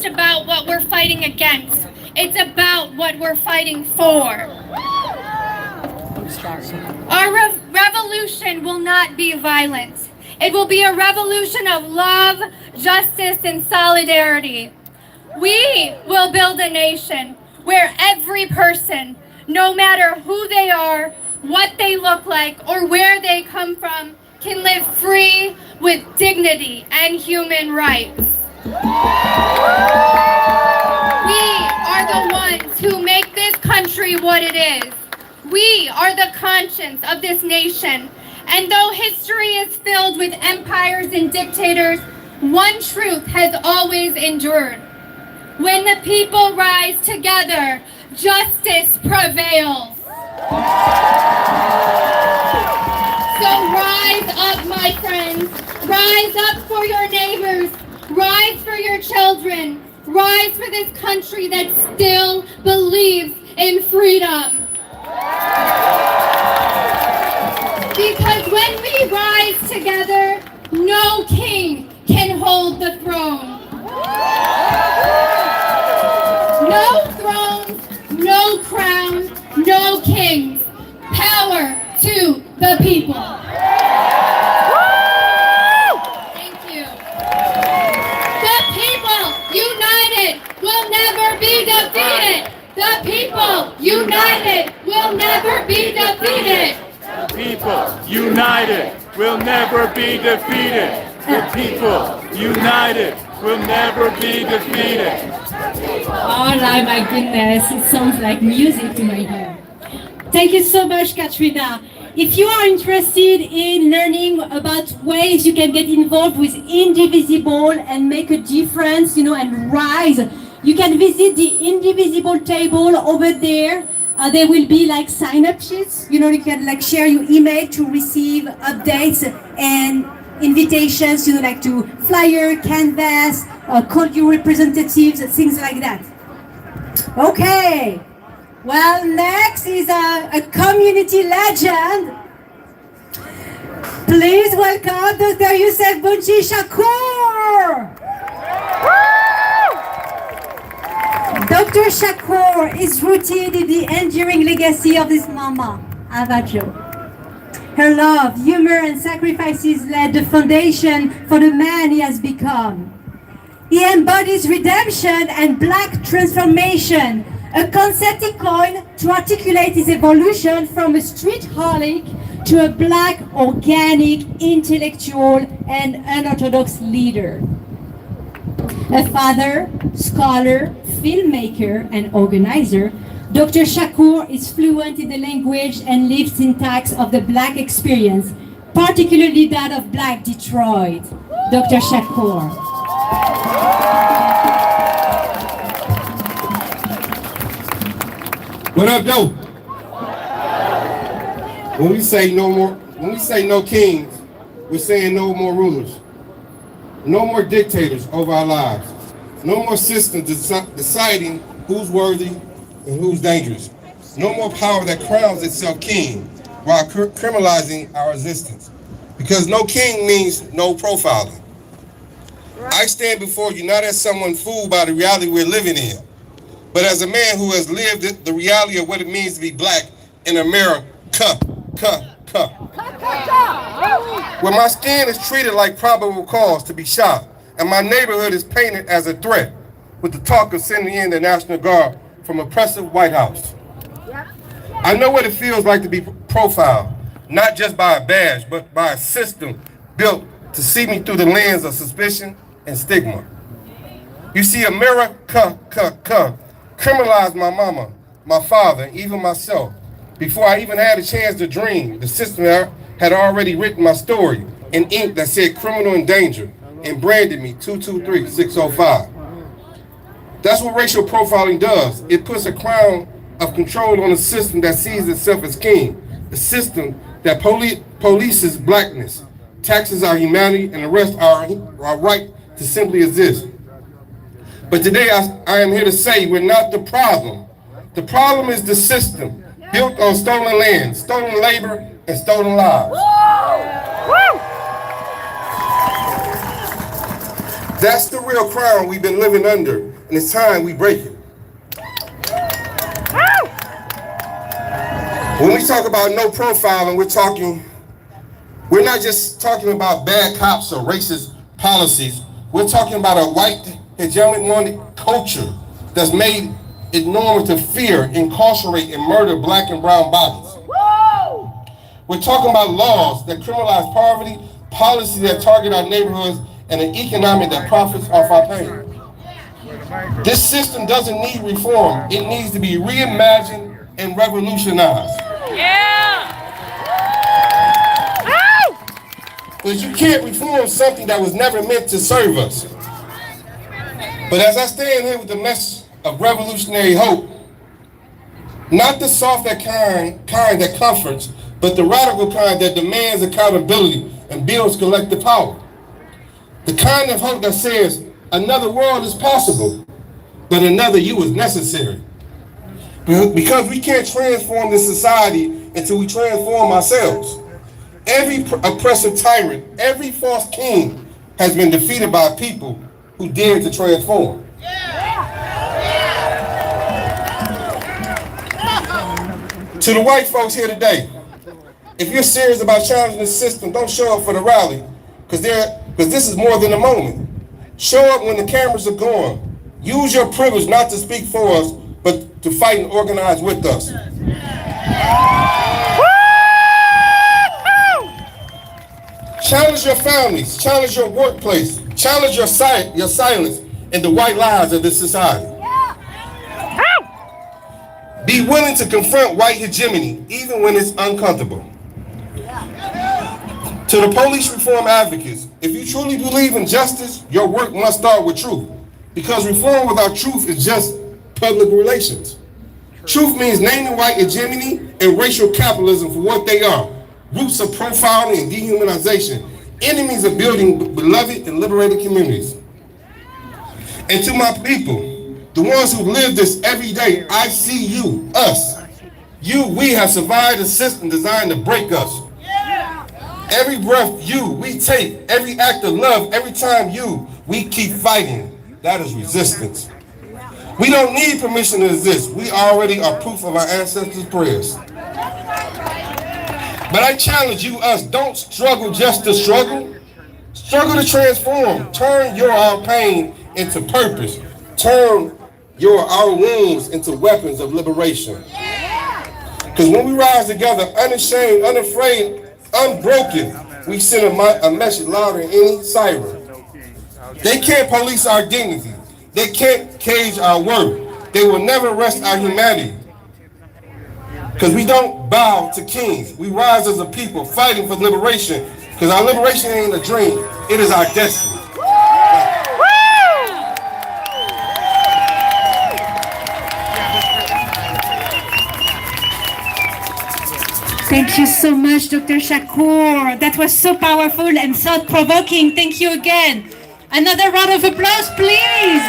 just about what we're fighting against. It's about what we're fighting for. Our revolution will not be violent. It will be a revolution of love, justice, and solidarity. We will build a nation where every person, no matter who they are, what they look like, or where they come from, can live free with dignity and human rights. We are the ones who make this country what it is. We are the conscience of this nation. And though history is filled with empires and dictators, one truth has always endured. When the people rise together, justice prevails. So rise up, my friends. Rise up for your neighbors. Rise for your children. Rise for this country that still believes in freedom. Because when we rise together, no king can hold the throne. No thrones, no crowns, no kings. Power to the people. Thank you. The people united will never be defeated. The people united will never be defeated. The people united will never be defeated. The people united will never be defeated. Oh my goodness, it sounds like music to my ear. Thank you so much, Katrina. If you are interested in learning about ways you can get involved with Indivisible and make a difference, and rise, you can visit the Indivisible table over there. There will be like sign-up sheets. You can share your email to receive updates and invitations, like to flyer, canvas, call your representatives, things like that. Okay. Well, next is a community legend. Please welcome Dr. Youssef Bounchi Shakur. Dr. Shakur is rooted in the enduring legacy of his mama, Ava Jo. Her love, humor, and sacrifices laid the foundation for the man he has become. He embodies redemption and black transformation, a concept he coined to articulate his evolution from a street-holic to a black, organic, intellectual, and unorthodox leader. A father, scholar, filmmaker, and organizer, Dr. Shakur is fluent in the language and lived syntax of the Black experience, particularly that of Black Detroit. Dr. Shakur. What up, though? When we say no kings, we're saying no more rulers. No more dictators over our lives. No more systems deciding who's worthy and who's dangerous. No more power that crowns itself king while criminalizing our existence. Because no king means no profiling. I stand before you not as someone fooled by the reality we're living in, but as a man who has lived the reality of what it means to be black in America. Where my skin is treated like probable cause to be shot, and my neighborhood is painted as a threat, with the talk of sending in the National Guard from oppressive White House. I know what it feels like to be profiled, not just by a badge, but by a system built to see me through the lens of suspicion and stigma. You see, America criminalized my mama, my father, and even myself. Before I even had a chance to dream, the system had already written my story in ink that said criminal in danger and branded me 223-605. That's what racial profiling does. It puts a crown of control on a system that sees itself as king, a system that polices blackness, taxes our humanity, and arrests our right to simply exist. But today I am here to say we're not the problem. The problem is the system built on stolen land, stolen labor, and stolen lives. That's the real crown we've been living under. and it's time we break it. When we talk about no profiling, we're not just talking about bad cops or racist policies. We're talking about a white hegemonic culture that's made it normal to fear, incarcerate, and murder black and brown bodies. We're talking about laws that criminalize poverty, policies that target our neighborhoods, and an economy that profits off our pain. This system doesn't need reform. It needs to be reimagined and revolutionized. But you can't reform something that was never meant to serve us. But as I stand here with the message of revolutionary hope, not the soft kind that comforts, but the radical kind that demands accountability and builds collective power. The kind of hope that says another world is possible, but another you is necessary. Because we can't transform this society until we transform ourselves. Every oppressive tyrant, every false king has been defeated by people who dared to transform. To the white folks here today, if you're serious about challenging the system, don't show up for the rally, because this is more than a moment. Show up when the cameras are gone. Use your privilege not to speak for us, but to fight and organize with us. Challenge your families, challenge your workplace, challenge your silence in the white lies of this society. Be willing to confront white hegemony, even when it's uncomfortable. To the police reform advocates, if you truly believe in justice, your work must start with truth. Because reform without truth is just public relations. Truth means naming white hegemony and racial capitalism for what they are. Roots of profiling and dehumanization. Enemies of building beloved and liberated communities. And to my people, the ones who live this every day, I see you, us. We have survived a system designed to break us. Every breath we take, every act of love, every time we keep fighting. That is resistance. We don't need permission to exist. We already are proof of our ancestors' prayers. But I challenge you, us, don't struggle just to struggle. Struggle to transform. Turn our pain into purpose. Turn our wounds into weapons of liberation. Because when we rise together, unashamed, unafraid, unbroken, we send a message louder than any siren. They can't police our dignity. They can't cage our worth. They will never arrest our humanity. Because we don't bow to kings. We rise as a people fighting for liberation. Because our liberation ain't a dream. It is our destiny. Thank you so much, Dr. Shakur. That was so powerful and thought-provoking. Thank you again. Another round of applause, please.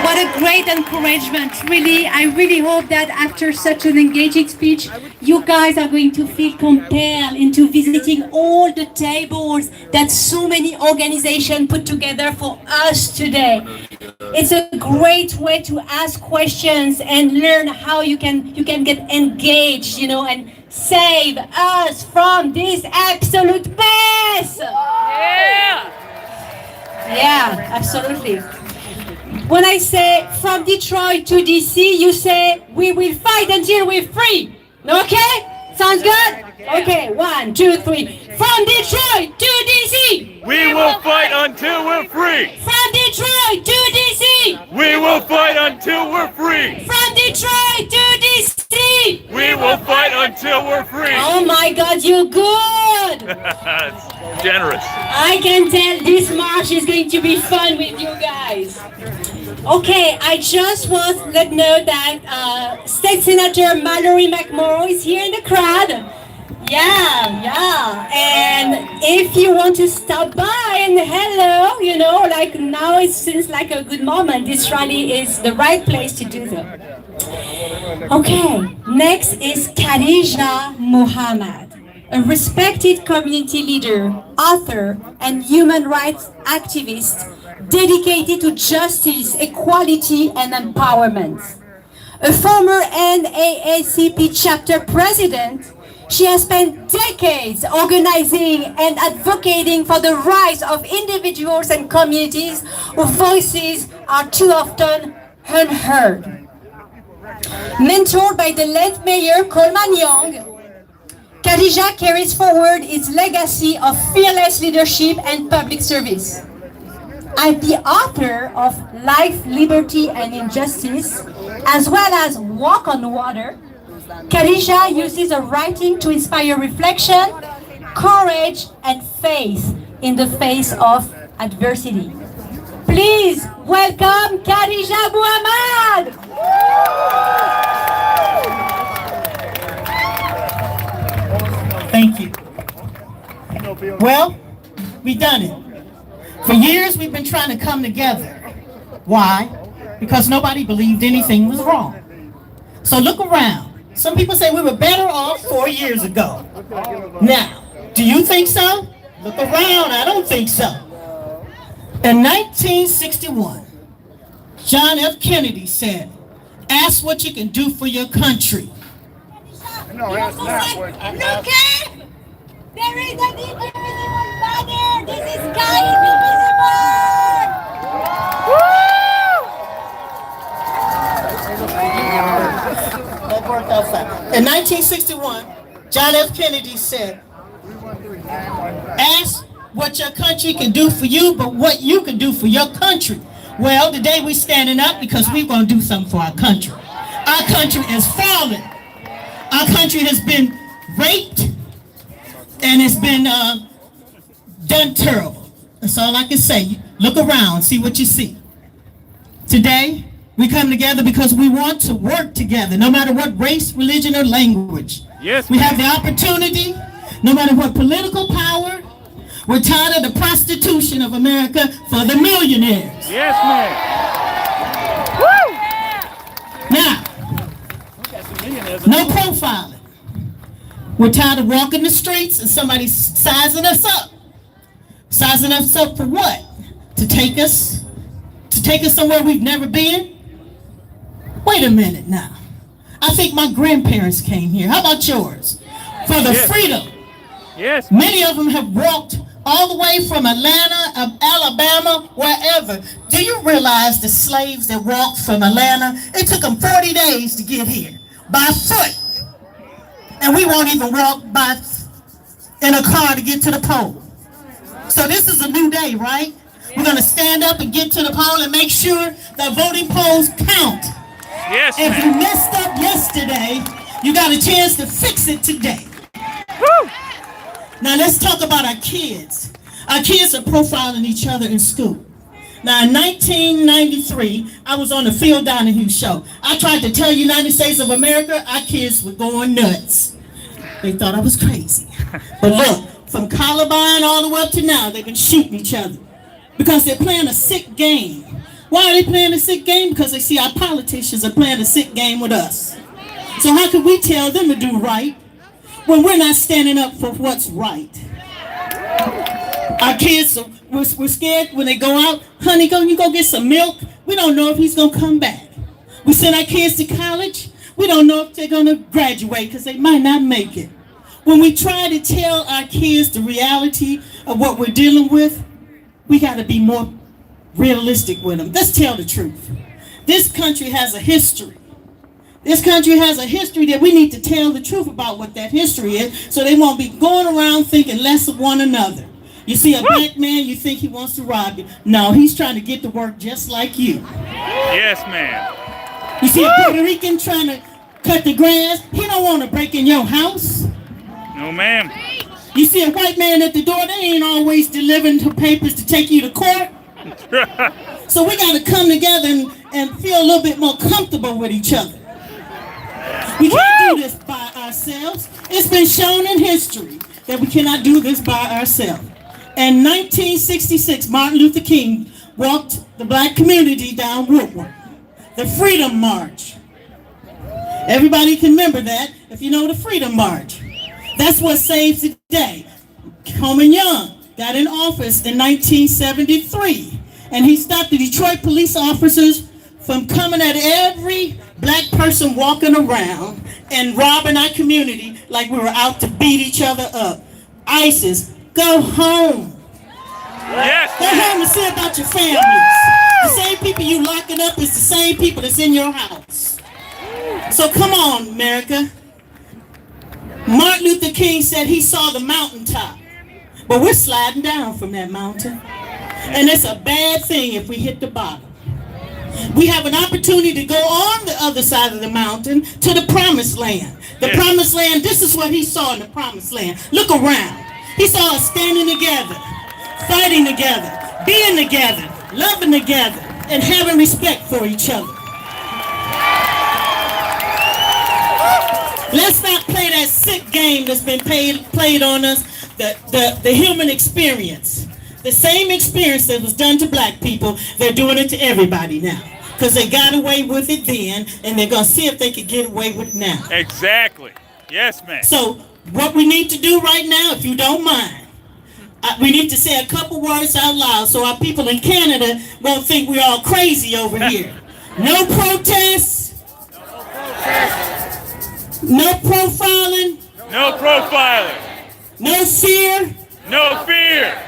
What a great encouragement. Really, I really hope that after such an engaging speech, you guys are going to feel compelled into visiting all the tables that so many organizations put together for us today. It's a great way to ask questions and learn how you can get engaged, and save us from this absolute mess. Yeah, absolutely. When I say from Detroit to DC, you say we will fight until we're free. Okay? Sounds good? Okay, 1, 2, 3. From Detroit to DC. We will fight until we're free. From Detroit to DC. We will fight until we're free. From Detroit to DC. We will fight until we're free. Oh my God, you're good. It's generous. I can tell this march is going to be fun with you guys. Okay, I just want to let know that State Senator Mallory McMorrow is here in the crowd. Yeah. And if you want to stop by and hello, like now it seems like a good moment. This rally is the right place to do that. Okay, next is Khadija Muhammad, a respected community leader, author, and human rights activist dedicated to justice, equality, and empowerment. A former NAACP chapter president, she has spent decades organizing and advocating for the rights of individuals and communities whose voices are too often unheard. Mentored by the late Mayor Coleman Young, Khadija carries forward its legacy of fearless leadership and public service. As the author of Life, Liberty, and Injustice, as well as Walk on Water, Khadija uses her writing to inspire reflection, courage, and faith in the face of adversity. Please welcome Khadija Muhammad! Thank you. Well, we've done it. For years, we've been trying to come together. Why? Because nobody believed anything was wrong. So look around. Some people say we were better off 4 years ago. Now, do you think so? Look around, I don't think so. In 1961, John F. Kennedy said, "Ask what you can do for your country." No, that's not what look at! There is an indivisible banner! This is God indivisible! That worked outside. In 1961, John F. Kennedy said, "Ask what your country can do for you, but what you can do for your country." Well, today we're standing up because we're going to do something for our country. Our country is falling. Our country has been raped and it's been done terrible. That's all I can say. Look around, see what you see. Today, we come together because we want to work together, no matter what race, religion, or language. Yes, we have the opportunity, no matter what political power. We're tired of the prostitution of America for the millionaires. Yes, ma'am. Now, no profiling. We're tired of walking the streets and somebody sizing us up. Sizing us up for what? To take us somewhere we've never been? Wait a minute now. I think my grandparents came here. How about yours? For the freedom. Yes. Many of them have walked all the way from Atlanta, Alabama, wherever. Do you realize the slaves that walked from Atlanta, it took them 40 days to get here by foot. And we won't even walk in a car to get to the poll. So this is a new day, right? We're going to stand up and get to the poll and make sure that voting polls count. Yes, if you messed up yesterday, you got a chance to fix it today. Woo! Now let's talk about our kids. Our kids are profiling each other in school. Now in 1993, I was on the Phil Donahue show. I tried to tell United States of America our kids were going nuts. They thought I was crazy. But look, from Columbine all the way up to now, they've been shooting each other because they're playing a sick game. Why are they playing a sick game? Because they see our politicians are playing a sick game with us. So how can we tell them to do right when we're not standing up for what's right? Our kids, we're scared when they go out. Honey, you go get some milk. We don't know if he's going to come back. We send our kids to college. We don't know if they're going to graduate because they might not make it. When we try to tell our kids the reality of what we're dealing with, we got to be more realistic with them. Let's tell the truth. This country has a history. This country has a history that we need to tell the truth about what that history is so they won't be going around thinking less of one another. You see a black man, you think he wants to rob you. No, he's trying to get to work just like you. Yes, ma'am. You see a Puerto Rican trying to cut the grass, he don't want to break in your house. No, ma'am. You see a white man at the door, they ain't always delivering the papers to take you to court. So we got to come together and feel a little bit more comfortable with each other. We can't do this by ourselves. It's been shown in history that we cannot do this by ourselves. In 1966, Martin Luther King walked the black community down Woodward, the Freedom March. Everybody can remember that if you know the Freedom March. That's what saves the day. Coleman Young got in office in 1973. And he stopped the Detroit police officers from coming at every black person walking around and robbing our community like we were out to beat each other up. ISIS, go home. Yes, Go home and see about your families. The same people you locking up is the same people that's in your house. So come on, America. Martin Luther King said he saw the mountaintop, but we're sliding down from that mountain. And it's a bad thing if we hit the bottom. We have an opportunity to go on the other side of the mountain to the promised land. The promised land, this is what he saw in the promised land. Look around. He saw us standing together, fighting together, being together, loving together, and having respect for each other. Let's not play that sick game that's been played on us, the human experience. The same experience that was done to black people, they're doing it to everybody now. Because they got away with it then, and they're going to see if they can get away with it now. exactly. Yes, ma'am. So what we need to do right now, if you don't mind, we need to say a couple words out loud so our people in Canada won't think we're all crazy over here. No protests. No profiling. No profiling. No fear. No fear.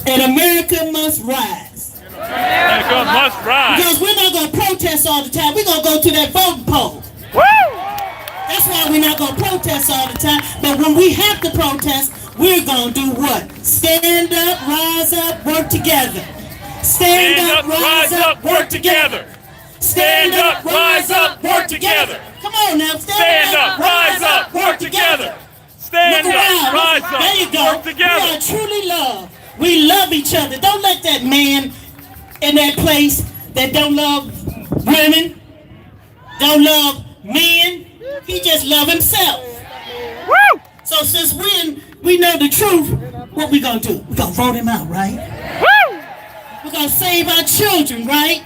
And America must rise. America must rise. Because we're not going to protest all the time. We're going to go to that voting poll. Woo! That's why we're not going to protest all the time. But when we have to protest, we're going to do what? Stand up, rise up, work together. Stand up, rise up, work together. Stand up, rise up, work together. Come on now. Stand up, rise up, work together. Stand Look up, around. rise There you up, go. work together. We are truly love. We love each other. Don't let that man in that place that don't love women, don't love men, he just love himself. Woo! So since we know the truth, what we gonna do? We gonna vote him out, right? Woo! We're gonna save our children, right?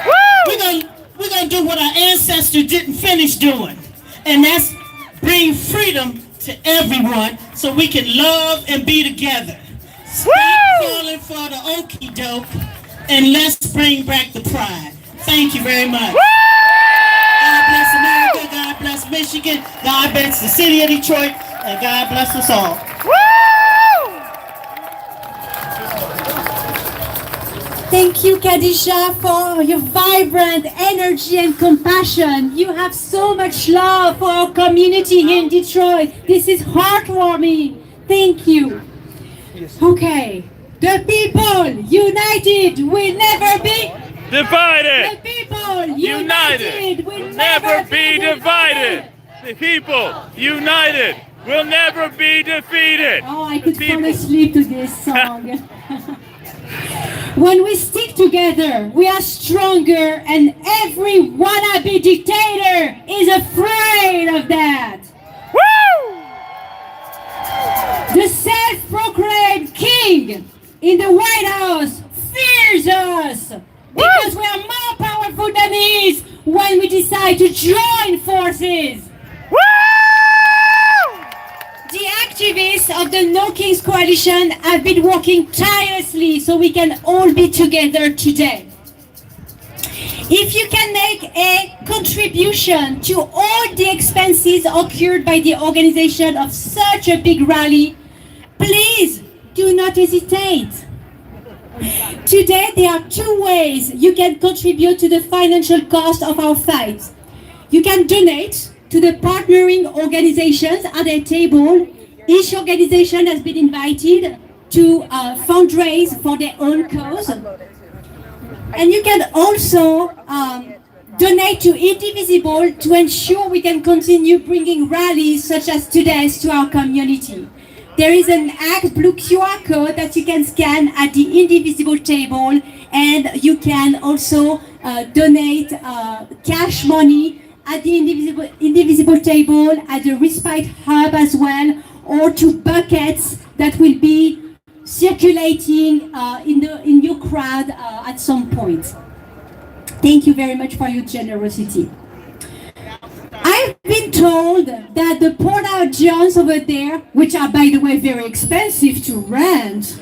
Woo! We're gonna do what our ancestors didn't finish doing, and that's bring freedom to everyone so we can love and be together. Stop falling for the okie doke and let's bring back the pride. Thank you very much. God bless America, God bless Michigan, God bless the city of Detroit, and God bless us all. Thank you, Khadija, for your vibrant energy and compassion. You have so much love for our community here in Detroit. This is heartwarming. Thank you. Okay. The people united will never be Divided. The people United will never be divided. The people united will never be defeated. Oh, I could The fall people- asleep to this song. When we stick together, we are stronger, and every wannabe dictator is afraid of that. Woo! The self-proclaimed king in the White House fears us because we are more powerful than he is when we decide to join forces. Woo! The activists of the No Kings Coalition have been working tirelessly so we can all be together today. If you can make a contribution to all the expenses occurred by the organization of such a big rally, please do not hesitate. Today, there are two ways you can contribute to the financial cost of our fight. You can donate to the partnering organizations at a table. Each organization has been invited to fundraise for their own cause. And you can also donate to Indivisible to ensure we can continue bringing rallies such as today's to our community. There is an Act Blue QR code that you can scan at the Indivisible table, and you can also donate cash money at the Indivisible table, at the Respite Hub as well, or to buckets that will be circulating in your crowd at some point. Thank you very much for your generosity. I've been told that the Porter Johns over there, which are by the way very expensive to rent,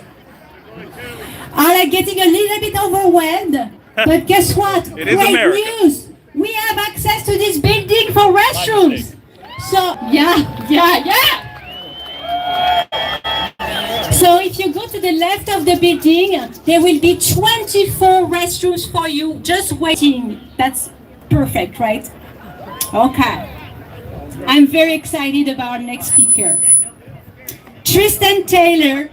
are like getting a little bit overwhelmed. But guess what? It is Great America. news! We have access to this building for restrooms. So, yeah. So if you go to the left of the building, there will be 24 restrooms for you just waiting. That's perfect, right? Okay. I'm very excited about our next speaker. Tristan Taylor,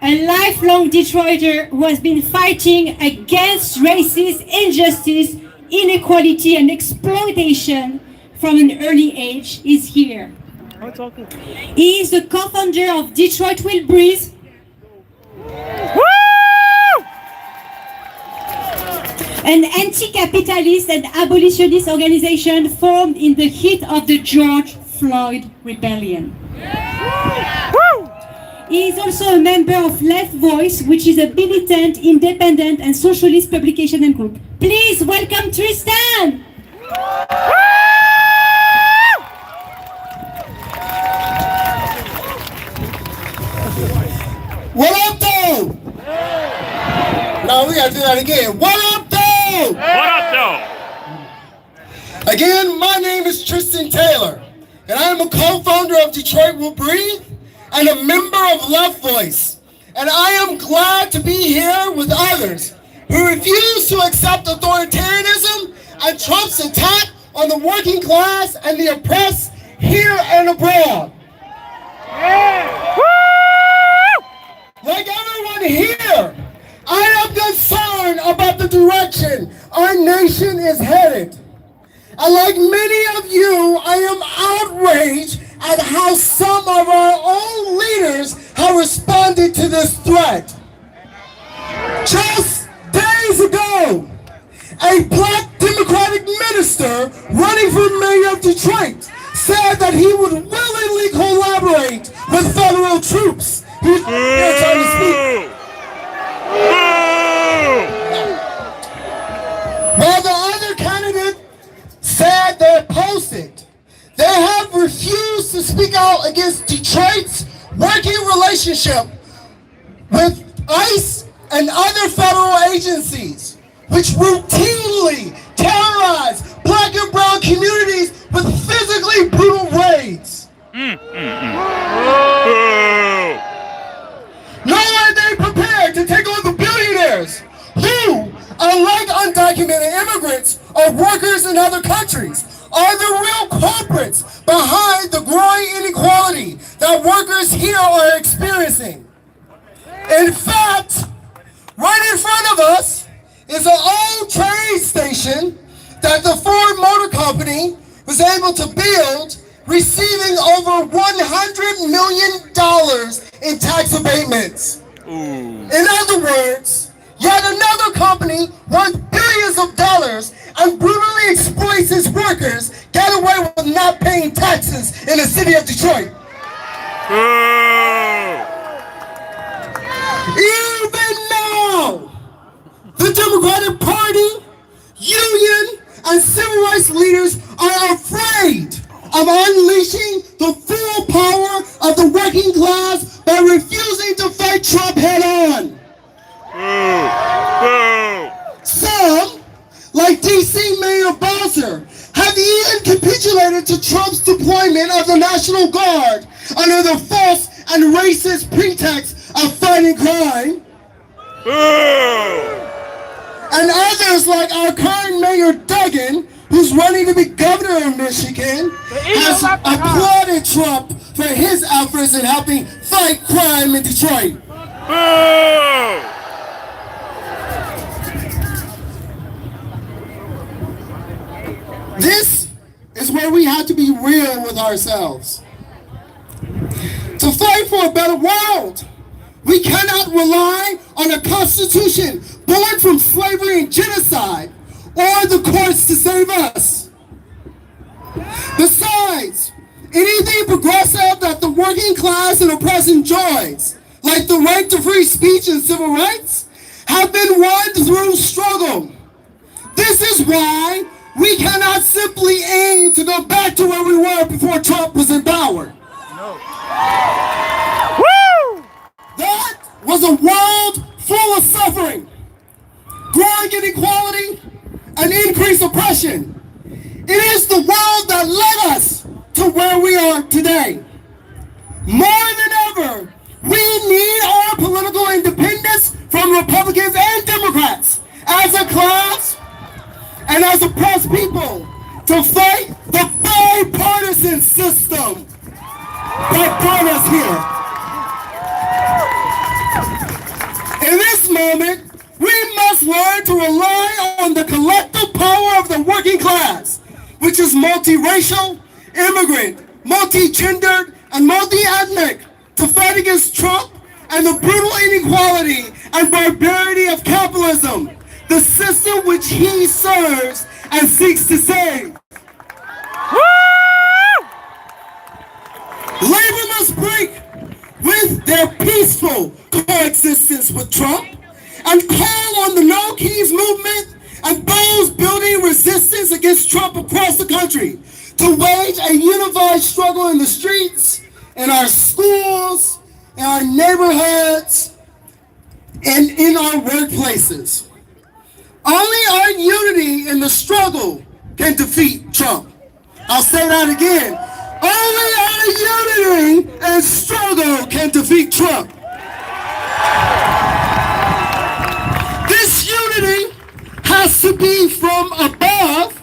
a lifelong Detroiter who has been fighting against racist injustice, inequality, and exploitation from an early age, is here. He is the co-founder of Detroit Will Breathe, an anti-capitalist and abolitionist organization formed in the heat of the George Floyd rebellion. He is also a member of Left Voice, which is a militant, independent, and socialist publication and group. Please welcome Tristan! What up, though? No, we gotta do that again. What up, though? What up, though? Again, my name is Tristan Taylor, and I am a co-founder of Detroit Will Breathe and a member of Left Voice. And I am glad to be here with others who refuse to accept authoritarianism and Trump's attack on the working class and the oppressed here and abroad. Like everyone here, I am concerned about the direction our nation is headed. And like many of you, I am outraged at how some of our own leaders have responded to this threat. Just days ago, a black Democratic minister running for mayor of Detroit said that he would willingly collaborate with federal troops. He's here trying to speak. While the other candidate said they opposed it, they have refused to speak out against Detroit's working relationship with ICE and other federal agencies, which routinely terrorize black and brown communities with physically brutal raids. Nor are they prepared to take on the billionaires who, unlike undocumented immigrants or workers in other countries, are the real culprits behind the growing inequality that workers here are experiencing. In fact, right in front of us is an old train station that the Ford Motor Company was able to build, receiving over $100 million in tax abatements. In other words, yet another company worth billions of dollars and brutally exploits its workers get away with not paying taxes in the city of Detroit. Even now, the Democratic Party, union, and civil rights leaders are afraid of unleashing the full power of the working class by refusing to fight Trump head on. Some, like DC Mayor Bowser, have even capitulated to Trump's deployment of the National Guard under the false and racist pretext of fighting crime. And others, like our current Mayor Duggan, who's running to be governor of Michigan, has applauded Trump for his efforts in helping fight crime in Detroit. This is where we have to be real with ourselves. To fight for a better world, we cannot rely on a constitution born from slavery and genocide, or the courts to save us. Besides, anything progressive that the working class and oppressed enjoys, like the right to free speech and civil rights, have been won through struggle. This is why we cannot simply aim to go back to where we were before Trump was in power. That was a world full of suffering. blank inequality and increased oppression. It is the world that led us to where we are today. More than ever, we need our political independence from Republicans and Democrats as a class and as oppressed people to fight the bipartisan system that brought us here. In this moment, we must learn to rely on the collective power of the working class, which is multiracial, immigrant, multi-gendered, and multi-ethnic, to fight against Trump and the brutal inequality and barbarity of capitalism, the system which he serves and seeks to save. Labor must break with their peaceful coexistence with Trump and call on the No Keys movement and those building resistance against Trump across the country to wage a unified struggle in the streets, in our schools, in our neighborhoods, and in our workplaces. Only our unity in the struggle can defeat Trump. I'll say that again. Only our unity and struggle can defeat Trump. This unity has to be from above.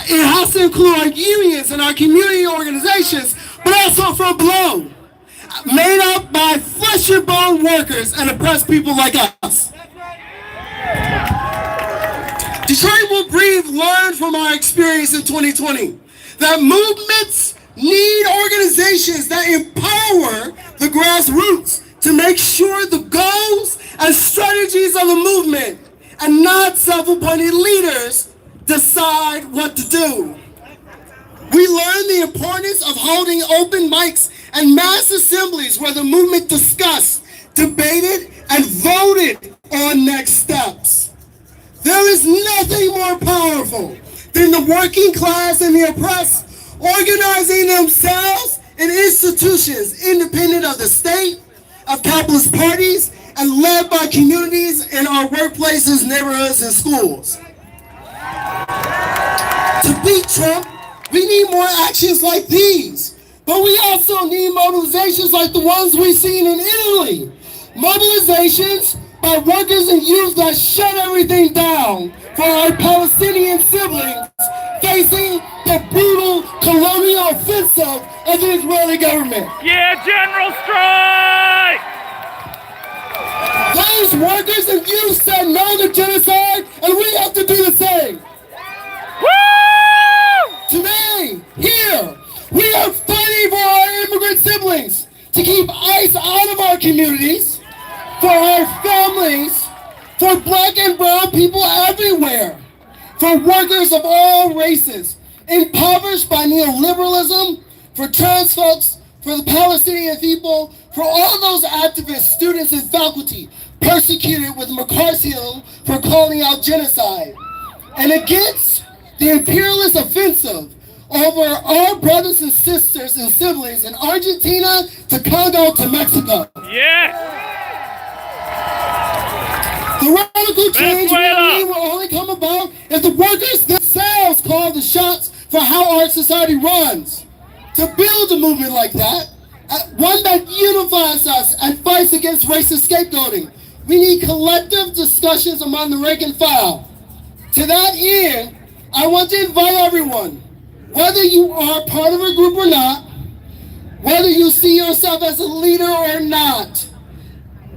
It has to include our unions and our community organizations, but also from below, made up by flesh and bone workers and oppressed people like us. Detroit will breathe, learn from our experience in 2020, that movements need organizations that empower the grassroots to make sure the goals and strategies of the movement and not self-appointed leaders decide what to do. We learned the importance of holding open mics and mass assemblies where the movement discussed, debated, and voted on next steps. There is nothing more powerful than the working class and the oppressed organizing themselves in institutions independent of the state, of capitalist parties, and led by communities in our workplaces, neighborhoods, and schools. To beat Trump, we need more actions like these, but we also need mobilizations like the ones we've seen in Italy. Mobilizations by workers and youth that shut everything down for our Palestinian siblings facing the brutal colonial offensive of the Israeli government. Yeah, General Strike! Those workers and youth said no to genocide, and we have to do the same. Today, here, we are fighting for our immigrant siblings to keep ICE out of our communities, for our families, for black and brown people everywhere, for workers of all races, impoverished by neoliberalism, for trans folks, for the Palestinian people, for all those activists, students, and faculty persecuted with McCarthyism for calling out genocide, and against the imperialist offensive over our brothers and sisters and siblings in Argentina to Congo to Mexico. Yes! The radical change we Venezuela. need will only come about if the workers themselves call the shots for how our society runs. To build a movement like that, one that unifies us and fights against racist scapegoating, we need collective discussions among the rank and file. To that end, I want to invite everyone, whether you are part of a group or not, whether you see yourself as a leader or not,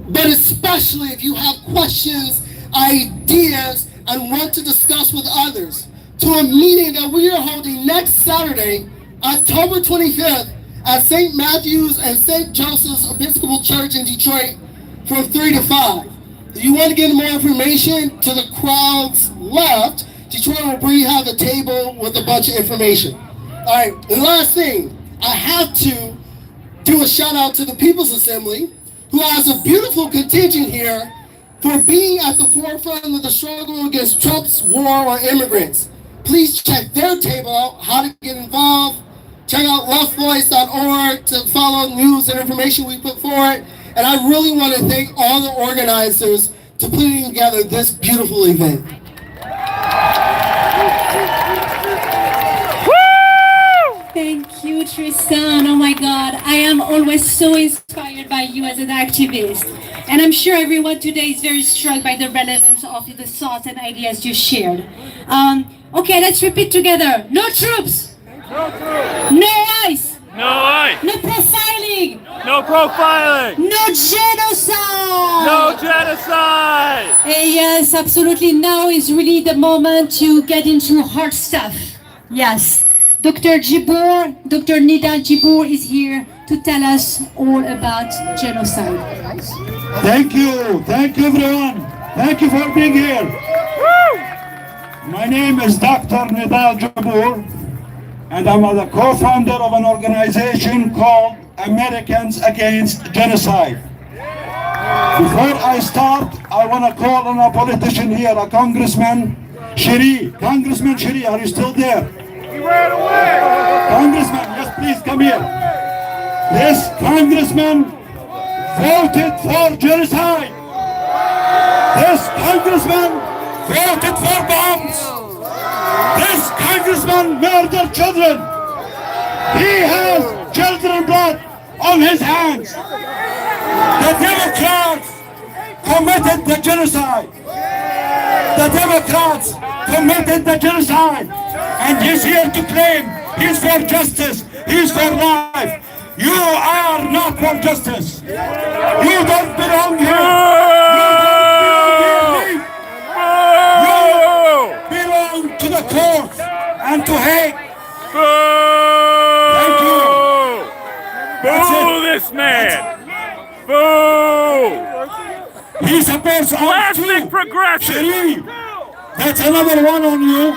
but especially if you have questions, ideas, and want to discuss with others, to a meeting that we are holding next Saturday, October 25th, at St. Matthew's and St. Joseph's Episcopal Church in Detroit from 3 to 5. If you want to get more information, to the crowd's left, Detroit will bring have a table with a bunch of information. All right, the last thing, I have to do a shout out to the People's Assembly, who has a beautiful contingent here for being at the forefront of the struggle against Trump's war on immigrants. Please check their table out, how to get involved. Check out leftvoice.org to follow news and information we put forward. And I really want to thank all the organizers to putting together this beautiful event. Tristan. Oh my God, I am always so inspired by you as an activist. And I'm sure everyone today is very struck by the relevance of the thoughts and ideas you shared. Okay, let's repeat together. No troops, no ICE, No ICE. no profiling, No profiling. no genocide. No genocide. Yes, absolutely. Now is really the moment to get into hard stuff. Yes. Dr. Jibour, Dr. Nida Jibour is here to tell us all about genocide. Thank you everyone. Thank you for being here. My name is Dr. Nida Jibour, and I'm the co-founder of an organization called Americans Against Genocide. Before I start, I want to call on a politician here, a Congressman Shiri. Congressman Shiri, are you still there? He ran away. Congressman, yes, please come here. This congressman voted for genocide. This congressman voted for bombs. This congressman murdered children. He has children's blood on his hands. The Democrats committed the genocide. The Democrats committed the genocide. And he's here to claim he's for justice, he's for life. You are not for justice. You don't belong here. You belong to the court and to hate. Thank you. Boo this man. Boo. He supports Plastic progressive. That's another one on you.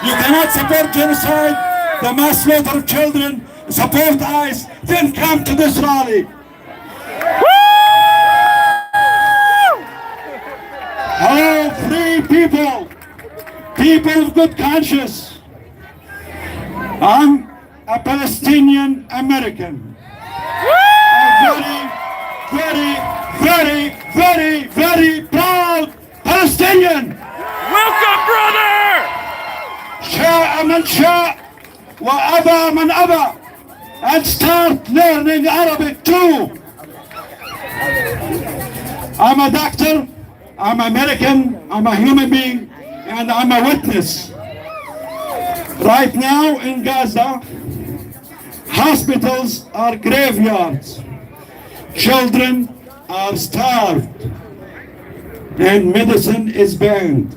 You cannot support genocide, the mass slaughter of children, support ICE, then come to this rally. Hello, free people, people of good conscience. I'm a Palestinian American. A very proud Palestinian. Welcome, brother. شاء من شاء وأبى من أبى, and start learning Arabic too. I'm a doctor, I'm American, I'm a human being, and I'm a witness. Right now in Gaza, hospitals are graveyards, children are starved, and medicine is banned.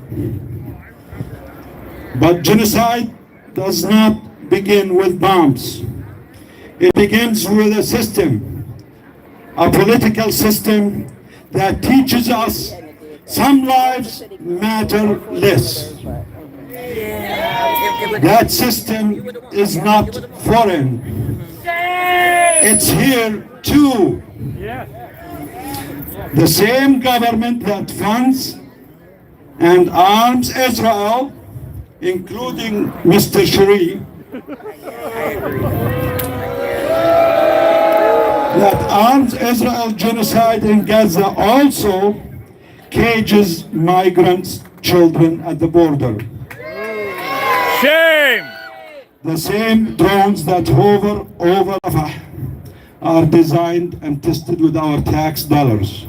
But genocide does not begin with bombs. It begins with a system, a political system that teaches us some lives matter less. That system is not foreign. It's here too. The same government that funds and arms Israel, including Mr. Shiri, that arms Israel genocide in Gaza also cages migrants' children at the border. Shame. The same drones that hover over Rafah are designed and tested with our tax dollars.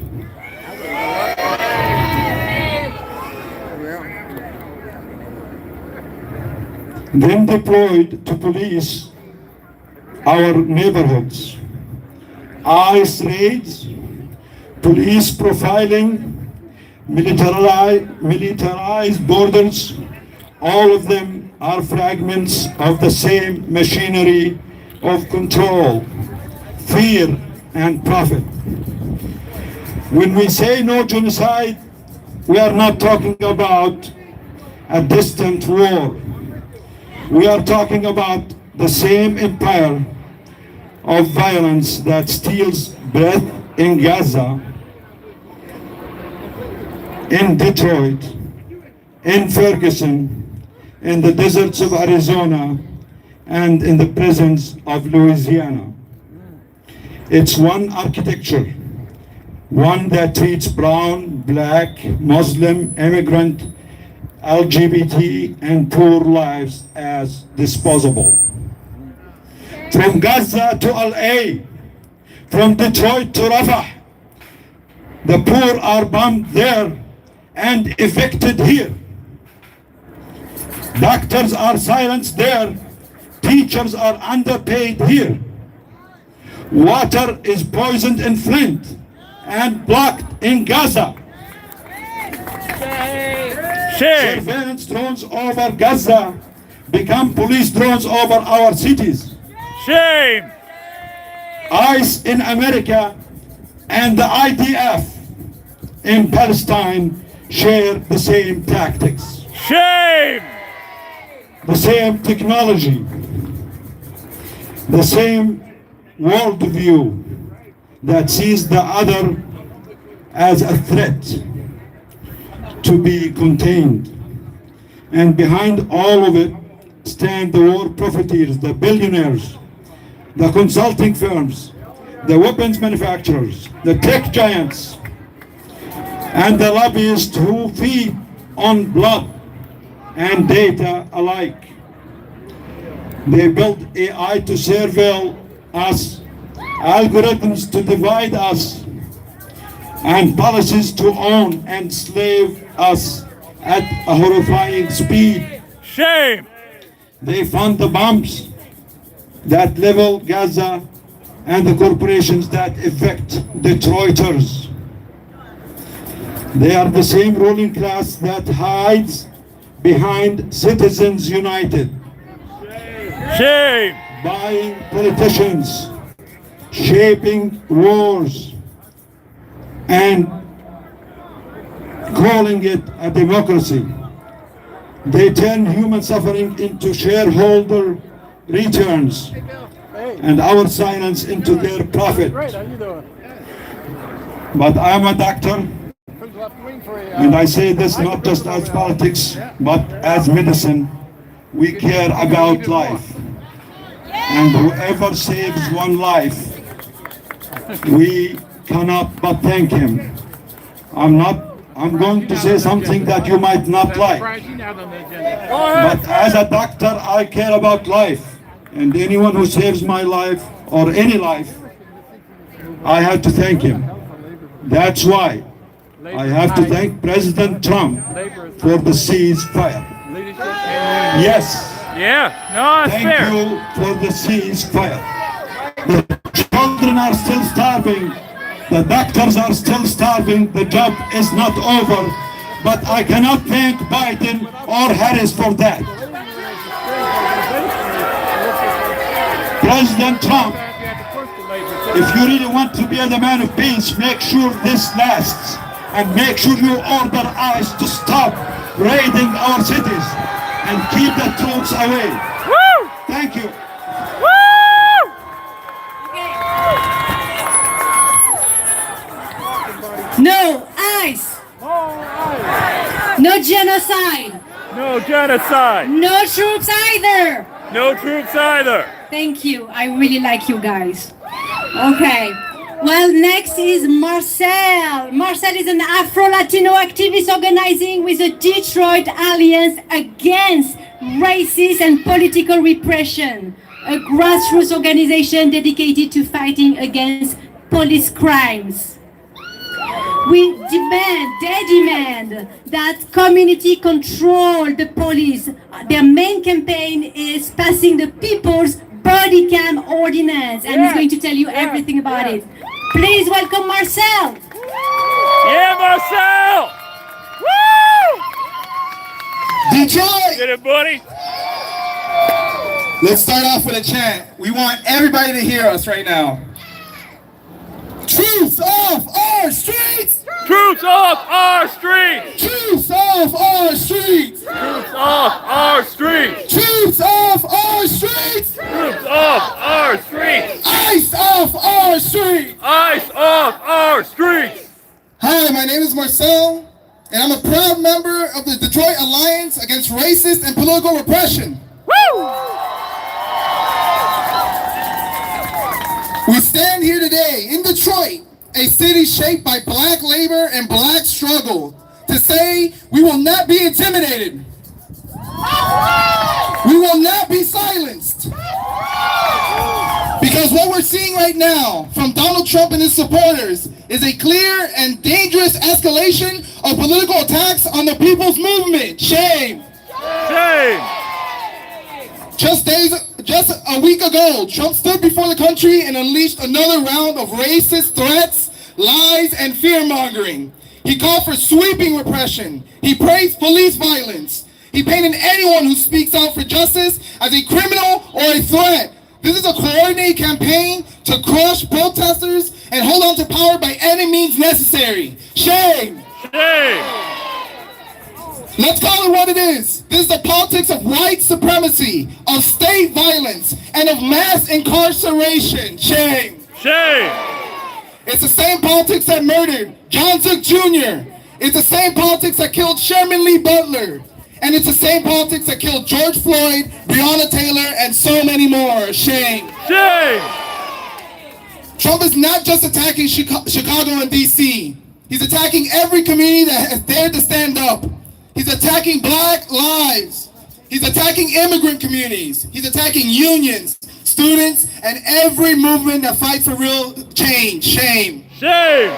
Then deployed to police our neighborhoods. ICE raids, police profiling, militarized borders, all of them are fragments of the same machinery of control, fear, and profit. When we say no genocide, we are not talking about a distant war. We are talking about the same empire of violence that steals breath in Gaza, in Detroit, in Ferguson, in the deserts of Arizona, and in the prisons of Louisiana. It's one architecture, one that treats brown, black, Muslim, immigrant, LGBT, and poor lives as disposable. from Gaza to LA, from Detroit to Rafah. The poor are bombed there and evicted here. Doctors are silenced there. Teachers are underpaid here. Water is poisoned in Flint and blocked in Gaza. Shame! Surveillance drones over Gaza become police drones over our cities. Shame! ICE in America and the IDF in Palestine share the same tactics, Shame! the same technology, the same worldview that sees the other as a threat to be contained. And behind all of it stand the war profiteers, the billionaires, the consulting firms, the weapons manufacturers, the tech giants, and the lobbyists who feed on blood and data alike. They build AI to surveil us, algorithms to divide us, and policies to own and slave us at a horrifying speed. Shame! They fund the bombs that level Gaza and the corporations that evict Detroiters. They are the same ruling class that hides behind Citizens United, Shame! buying politicians, shaping wars, and calling it a democracy. They turn human suffering into shareholder returns and our silence into their profit. But I'm a doctor, and I say this not just as politics, but as medicine. We care about life. And whoever saves one life, we cannot but thank him. I'm going to say something that you might not like. But as a doctor, I care about life. And anyone who saves my life, or any life, I have to thank him. That's why I have to thank President Trump for the ceasefire. Yes, Yeah, no, it's thank fair. you for the ceasefire. The children are still starving. The doctors are still starving. The job is not over. But I cannot thank Biden or Harris for that. President Trump, if you really want to be the man of peace, make sure this lasts. And make sure you order ICE to stop raiding our cities and keep the troops away. Woo! Thank you. Woo! No ICE. No genocide. No genocide! No troops either. No troops either! Thank you. I really like you guys. Okay. Well, next is Marcel. Marcel is an Afro-Latino activist organizing with the Detroit Alliance Against Racist and Political Repression, a grassroots organization dedicated to fighting against police crimes. They demand that community control the police. Their main campaign is passing the People's Body Cam Ordinance, and he's going to tell you everything about it. Please welcome Marcel. Yeah, Marcel! Woo! Detroit! Get it, buddy? Let's start off with a chant. We want everybody to hear us right now. Troops off our streets! Troops off our streets! Troops off our streets! Troops off our streets! Troops off our streets! Troops off our streets! ICE off our streets! ICE off our streets! Hi, my name is Marcel, and I'm a proud member of the Detroit Alliance Against Racist and Political Repression. Woo! We stand here today in Detroit, a city shaped by black labor and black struggle, to say we will not be intimidated. We will not be silenced. Because what we're seeing right now from Donald Trump and his supporters is a clear and dangerous escalation of political attacks on the people's movement. Shame. Shame. Just a week ago, Trump stood before the country and unleashed another round of racist threats, lies, and fear-mongering. He called for sweeping repression. He praised police violence. He painted anyone who speaks out for justice as a criminal or a threat. This is a coordinated campaign to crush protesters and hold on to power by any means necessary. Shame! Shame. Let's call it what it is. This is the politics of white supremacy, of state violence, and of mass incarceration. Shame! Shame. It's the same politics that murdered John Zook Jr. It's the same politics that killed Sherman Lee Butler. And it's the same politics that killed George Floyd, Breonna Taylor, and so many more. Shame. Shame. Trump is not just attacking Chicago and DC. He's attacking every community that has dared to stand up. He's attacking black lives. He's attacking immigrant communities. He's attacking unions, students, and every movement that fights for real change. Shame. Shame.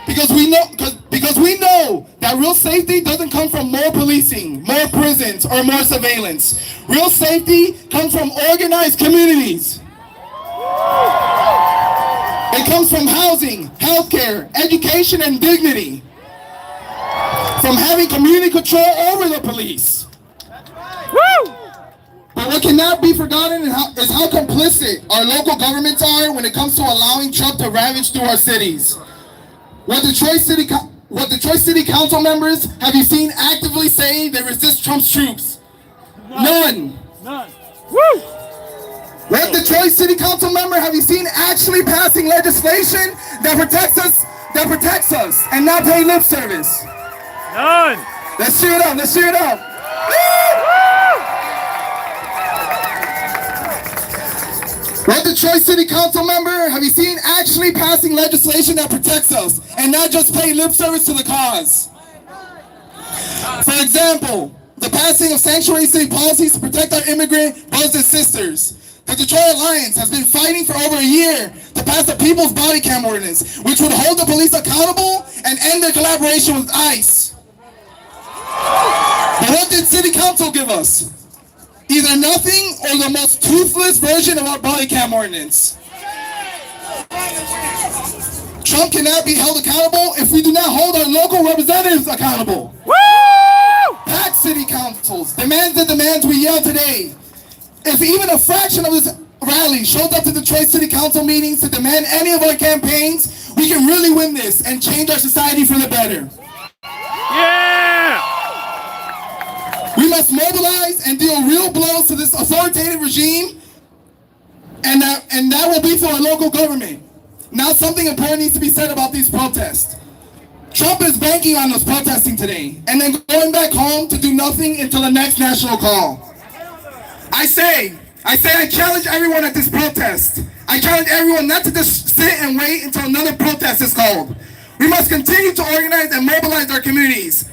Because we know that real safety doesn't come from more policing, more prisons, or more surveillance. Real safety comes from organized communities. It comes from housing, healthcare, education, and dignity. From having community control over the police. Woo! But what cannot be forgotten is how complicit our local governments are when it comes to allowing Trump to ravage through our cities. What Detroit City Council members have you seen actively say they resist Trump's troops? None. None. Woo! What Detroit City Council member have you seen actually passing legislation that protects us and not pay lip service? None. Let's cheer it up, let's cheer it up. What Detroit City Council member have you seen actually passing legislation that protects us and not just pay lip service to the cause? For example, the passing of sanctuary city policies to protect our immigrant brothers and sisters. The Detroit Alliance has been fighting for over a year to pass the People's Body Cam Ordinance, which would hold the police accountable and end their collaboration with ICE. But what did City Council give us? Either nothing or the most toothless version of our body cam ordinance. Trump cannot be held accountable if we do not hold our local representatives accountable. Woo! Pack city councils, demand the demands we yell today. If even a fraction of this rally shows up to Detroit City Council meetings to demand any of our campaigns, we can really win this and change our society for the better. Yeah! We must mobilize and deal real blows to this authoritative regime, and that will be through our local government. Now, something important needs to be said about these protests. Trump is banking on us protesting today, and then going back home to do nothing until the next national call. I challenge everyone at this protest. I challenge everyone not to just sit and wait until another protest is called. We must continue to organize and mobilize our communities.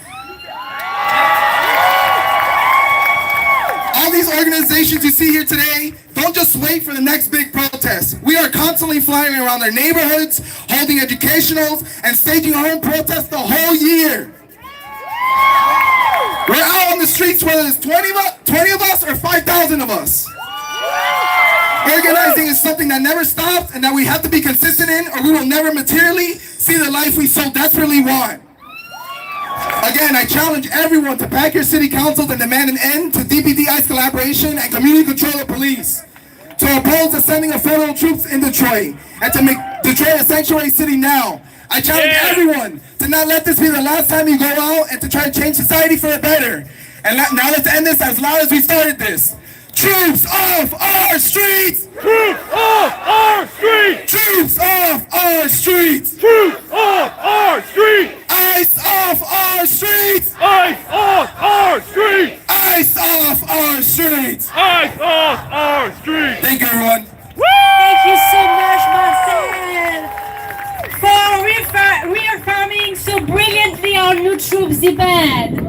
All these organizations you see here today, don't just wait for the next big protest. We are constantly flying around our neighborhoods, holding educationals, and staging our own protests the whole year. We're out on the streets whether it's 20 of us or 5,000 of us. Organizing is something that never stops and that we have to be consistent in, or we will never materially see the life we so desperately want. Again, I challenge everyone to pack your city councils and demand an end to DPD-ICE collaboration and community control of police, to oppose the sending of federal troops in Detroit, and to make Detroit a sanctuary city now. I challenge everyone to not let this be the last time you go out and to try to change society for the better. And now let's end this as loud as we started this. Troops off our streets! Troops off our streets! Troops off our streets! Troops off our streets! ICE off our streets! ICE off our streets! ICE off our streets! ICE off our streets! Thank you, everyone. Thank you so much, Marcel, for reaffirming so brilliantly our new troops demand.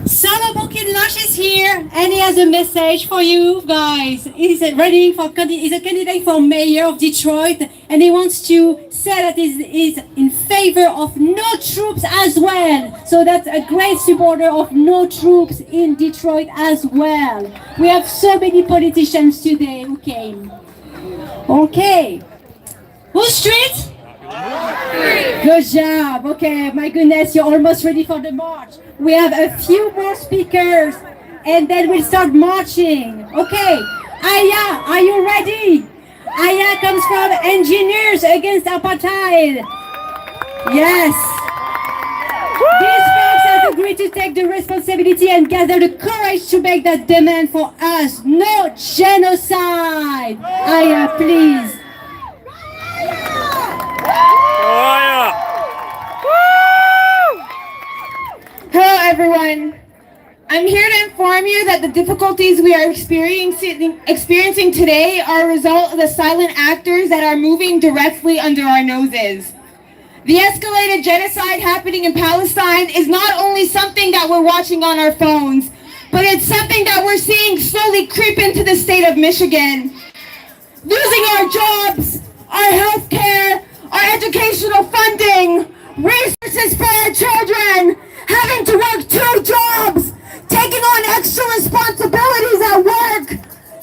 Salomon Joaquin Lush is here, and he has a message for you guys. He's a candidate for mayor of Detroit, and he wants to say that he's in favor of no troops as well. So that's a great supporter of no troops in Detroit as well. We have so many politicians today who came. Okay. Whose street? Good job. Okay, my goodness, you're almost ready for the march. We have a few more speakers and then we'll start marching. Okay, Aya, are you ready? Aya comes from Engineers Against Apartheid. Yes. These folks have agreed to take the responsibility and gather the courage to make that demand for us. No genocide. Aya, please. Hello everyone. I'm here to inform you that the difficulties we are experiencing today are a result of the silent actors that are moving directly under our noses. The escalated genocide happening in Palestine is not only something that we're watching on our phones, but it's something that we're seeing slowly creep into the state of Michigan. Losing our jobs, our health care, our educational funding, resources for our children, having to work 2 jobs, taking on extra responsibilities at work.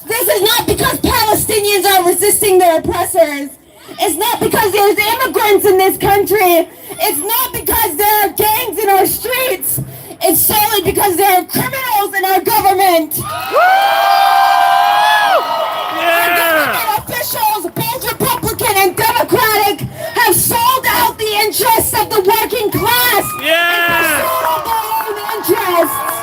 This is not because Palestinians are resisting their oppressors. It's not because there's immigrants in this country. It's not because there are gangs in our streets. It's solely because there are criminals in our government. Our government officials, both Republican and Democratic, have sold out the interests of the working class in pursuit of their own interests.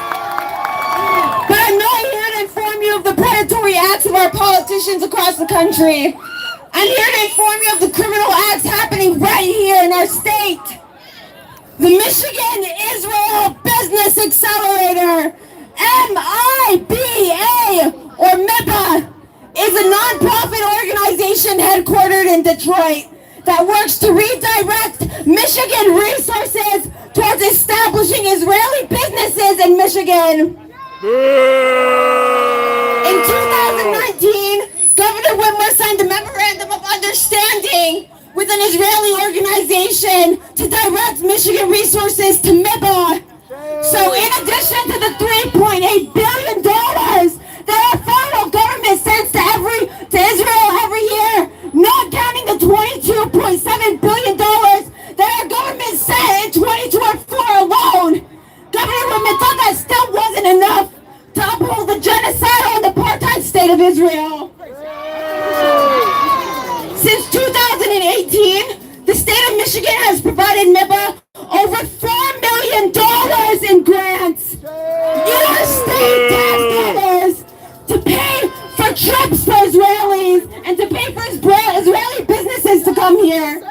But I'm not here to inform you of the predatory acts of our politicians across the country. I'm here to inform you of the criminal acts happening right here in our state. The Michigan Israel Business Accelerator, MIBA, or MIBA, is a non-profit organization headquartered in Detroit that works to redirect Michigan resources towards establishing Israeli businesses in Michigan. In 2019, Governor Whitmer signed a memorandum of understanding with an Israeli organization to direct Michigan resources to MIBA. So in addition to the $3.8 billion that our federal government sends to Israel every year, not counting the $22.7 billion that our government sent in 2024 alone, Governor Whitmer thought that still wasn't enough to uphold the genocidal and apartheid state of Israel. Since 2018, the state of Michigan has provided MIBA over $4 million in grants. Your state tax dollars to pay for trips for Israelis and to pay for Israeli businesses to come here.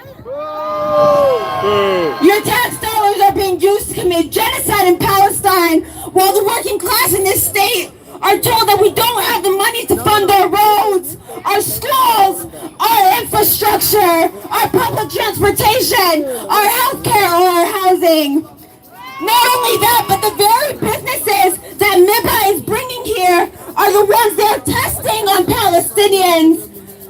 Your tax dollars are being used to commit genocide in Palestine, while the working class in this state are told that we don't have the money to fund our roads, our schools, our infrastructure, our public transportation, our health care, or our housing. Not only that, but the very businesses that MIBA is bringing here are the ones they're testing on Palestinians.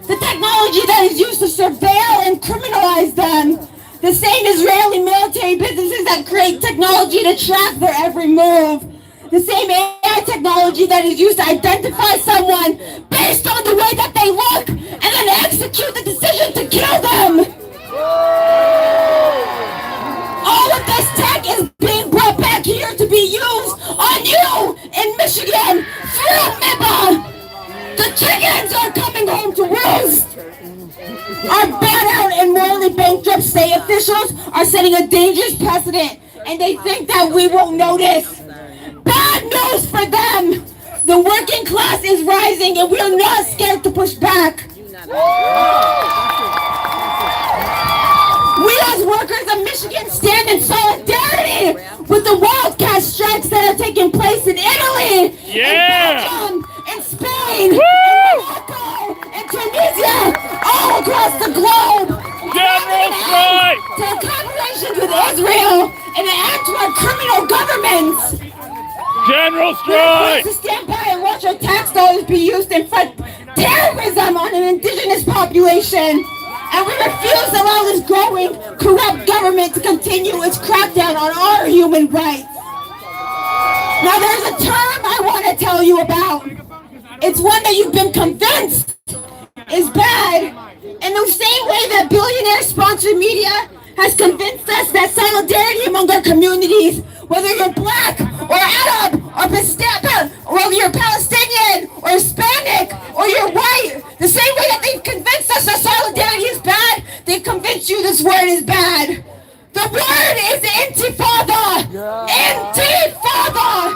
The technology that is used to surveil and criminalize them. The same Israeli military businesses that create technology to track their every move. The same AI technology that is used to identify someone based on the way that they look and then execute the decision to kill them. All of this tech is being brought back here to be used on you in Michigan through MIBA. The chickens are coming home to roost. Our bad out and morally bankrupt state officials are setting a dangerous precedent, and they think that we won't notice. Bad news for them. The working class is rising, and we are not scared to push back. We as workers of Michigan stand in solidarity with the wildcat strikes that are taking place in Italy, in Belgium, in Spain, in Morocco, in Tunisia, all across the globe. General strike! To collaboration with Israel and an end to our criminal governments. General strike! right. To stand by and watch our tax dollars be used in fight terrorism on an indigenous population. And we refuse to allow this growing, corrupt government to continue its crackdown on our human rights. Now there's a term I want to tell you about. It's one that you've been convinced is bad. In the same way that billionaire-sponsored media has convinced us that solidarity among our communities, whether you're black or Arab or Pastaka, or whether you're Palestinian or Hispanic or you're white, the same way that they've convinced us that solidarity is bad, they've convinced you this word is bad. The word is intifada. Intifada.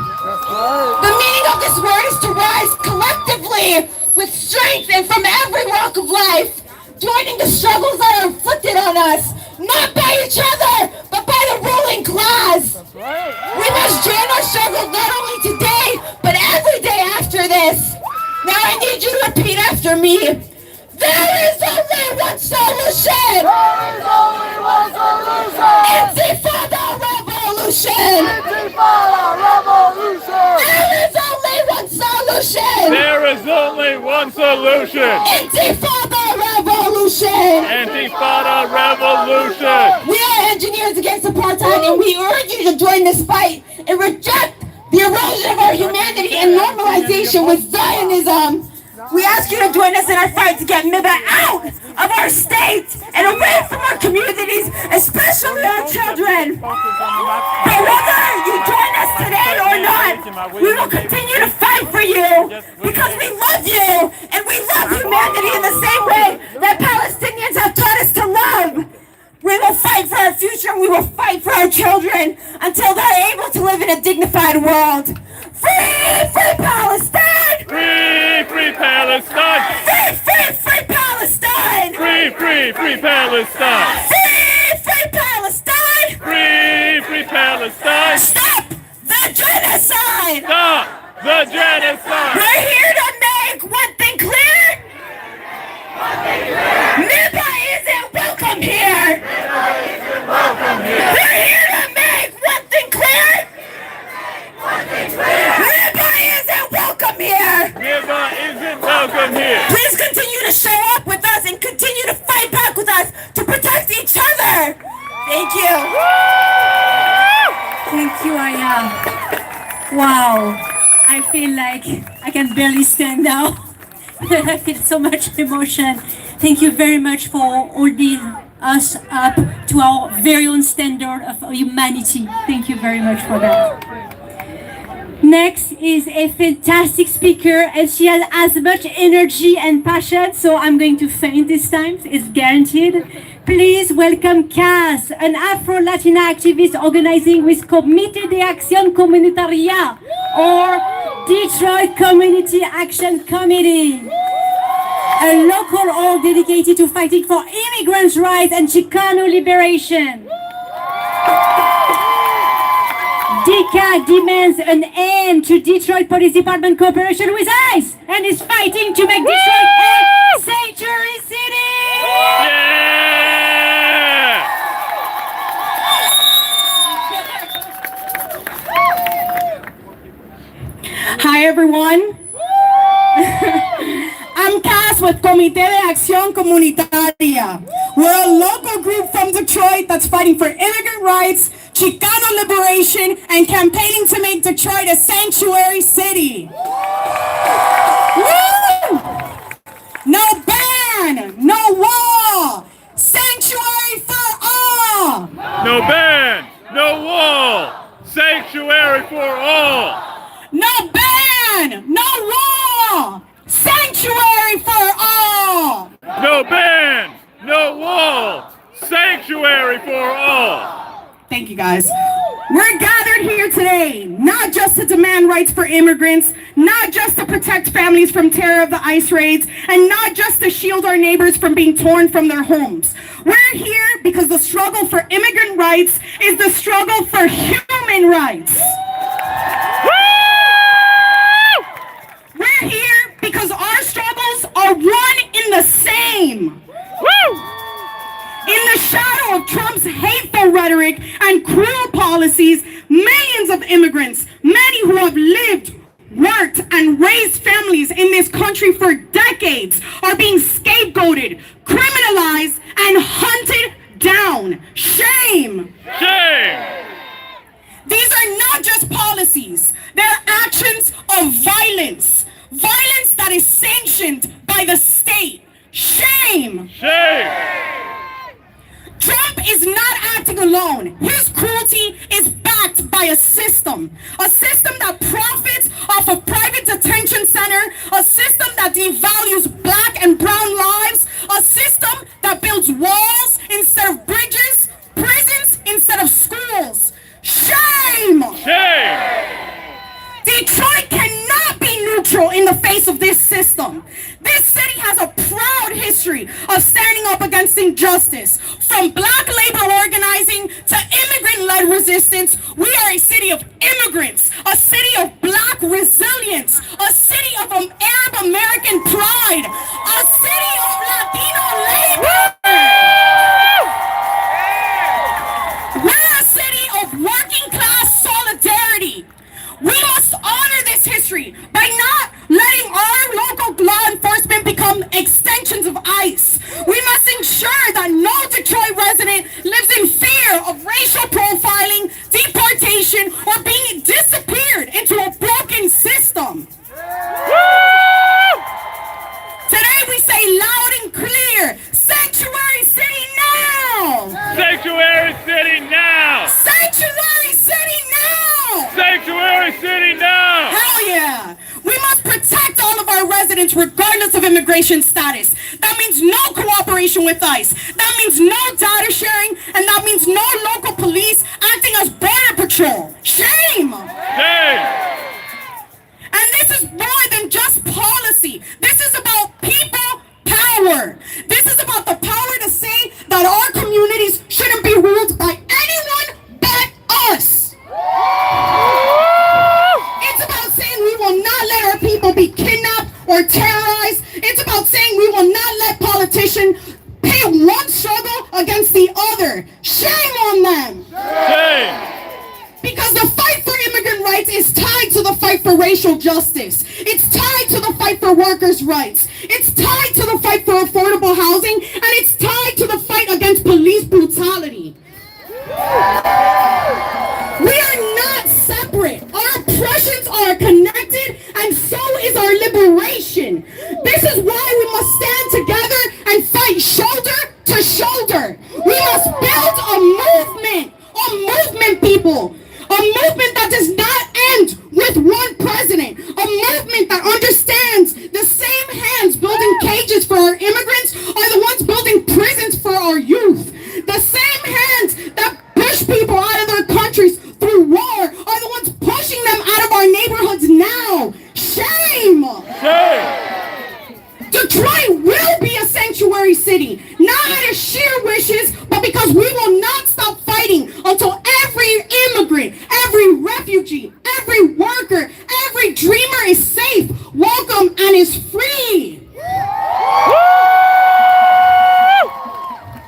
The meaning of this word is to rise collectively with strength and from every walk of life, joining the struggles that are inflicted on us, not by each other, but by the ruling class. We must join our struggle not only today, but every day after this. Now I need you to repeat after me. There is only one solution! There is only one solution! Intifada revolution! Intifada revolution! There is only one solution! There is only one solution. Intifada revolution! Intifada revolution. We are engineers against apartheid, and we urge you to join this fight and reject the erosion of our humanity and normalization with Zionism. We ask you to join us in our fight to get MIBA out of our state and away from our communities, especially our children. But whether you join us today or not, we will continue to fight for you because we love you and we love humanity in the same way that Palestinians have taught us to love. We will fight for our future and we will fight for our children until they're able to live in a dignified world. Free, free Palestine! Free, free Palestine. Free, free, free Palestine! Free, free, free Palestine. Free, free Palestine! Free, free Palestine. Stop the genocide! Stop the genocide. We're here to make one thing clear! MIBA isn't welcome here! We're here to make one thing clear! MIBA isn't welcome here! MIBA isn't welcome here. Please continue to show up with us and continue to fight back with us to protect each other! Thank you! Thank you, Aya. Wow. I feel like I can barely stand now. I feel so much emotion. Thank you very much for holding us up to our very own standard of humanity. Thank you very much for that. Next is a fantastic speaker, and she has as much energy and passion, so I'm going to faint this time, it's guaranteed. Please welcome Cass, an Afro-Latina activist organizing with Comité de Acción Comunitaria, or Detroit Community Action Committee, a local org dedicated to fighting for immigrants' rights and Chicano liberation. DECA demands an end to Detroit Police Department cooperation with ICE and is fighting to make Detroit a sanctuary city! Yeah! Hi everyone. I'm Cass with Comité de Acción Comunitaria. We're a local group from Detroit that's fighting for immigrant rights, Chicano liberation, and campaigning to make Detroit a sanctuary city. Woo! No ban, no wall, sanctuary for all. No ban, no wall, sanctuary for all. No ban, no wall, sanctuary for all. No ban, no wall, sanctuary for all. Thank you, guys. We're gathered here today, not just to demand rights for immigrants, not just to protect families from terror of the ICE raids, and not just to shield our neighbors from being torn from their homes. We're here because the struggle for immigrant rights is the struggle for human rights. We're here because our struggles are one in the same. In the shadow of Trump's hateful rhetoric and cruel policies, millions of immigrants, many who have lived, worked and raised families in this country for decades are being scapegoated, criminalized, and hunted down. Shame! Shame! These are not just policies, they're actions of violence. Violence that is sanctioned by the state. Shame! Shame! Trump is not acting alone. His cruelty is backed by a system that profits off of private detention center, a system that devalues black and brown lives, a system that builds walls instead of bridges, prisons instead of schools. Shame! Shame! Detroit cannot be neutral in the face of this system. This city has a proud history of standing up against injustice. From black labor organizing to immigrant-led resistance, we are a city of immigrants, a city of black resilience, a city of Arab American pride, a city of Latino labor. We're a city of working-class solidarity. We must honor this history by not letting our local law enforcement become extensions of ICE. We must ensure that no Detroit resident lives in fear of racial profiling, deportation, or being disappeared into a broken system. Today we say loud and clear, Sanctuary City now! Sanctuary City now! Sanctuary City now! Sanctuary City now! Hell yeah! We must protect all of our residents regardless of immigration status. That means no cooperation with ICE. That means no data sharing, and that means no local police acting as border patrol. Shame! Shame! And this is more than just policy. This is about people power. This is about the power to say that our communities shouldn't be ruled by anyone but us. It's about saying we will not let our people be kidnapped or terrorized. It's about saying we will not let politicians pit one struggle against the other. Shame on them. Shame! Because the fight for immigrant rights is tied to the fight for racial justice. It's tied to the fight for workers' rights. It's tied to the fight for affordable housing. And it's tied to the fight against police brutality. We are not separate. Our oppressions are connected, and so is our liberation. This is why we must stand together and fight shoulder to shoulder. We must build a movement, people. A movement that does not end with one president. A movement that understands the same hands building cages for our immigrants are the ones building prisons for our youth. The same hands that push people out of their countries through war are the ones pushing them out of our neighborhoods now. Shame! Shame! Detroit will be a sanctuary city, not out of sheer wishes, but because we will not stop fighting until every immigrant, every refugee, every worker, every dreamer is safe, welcome, and is free.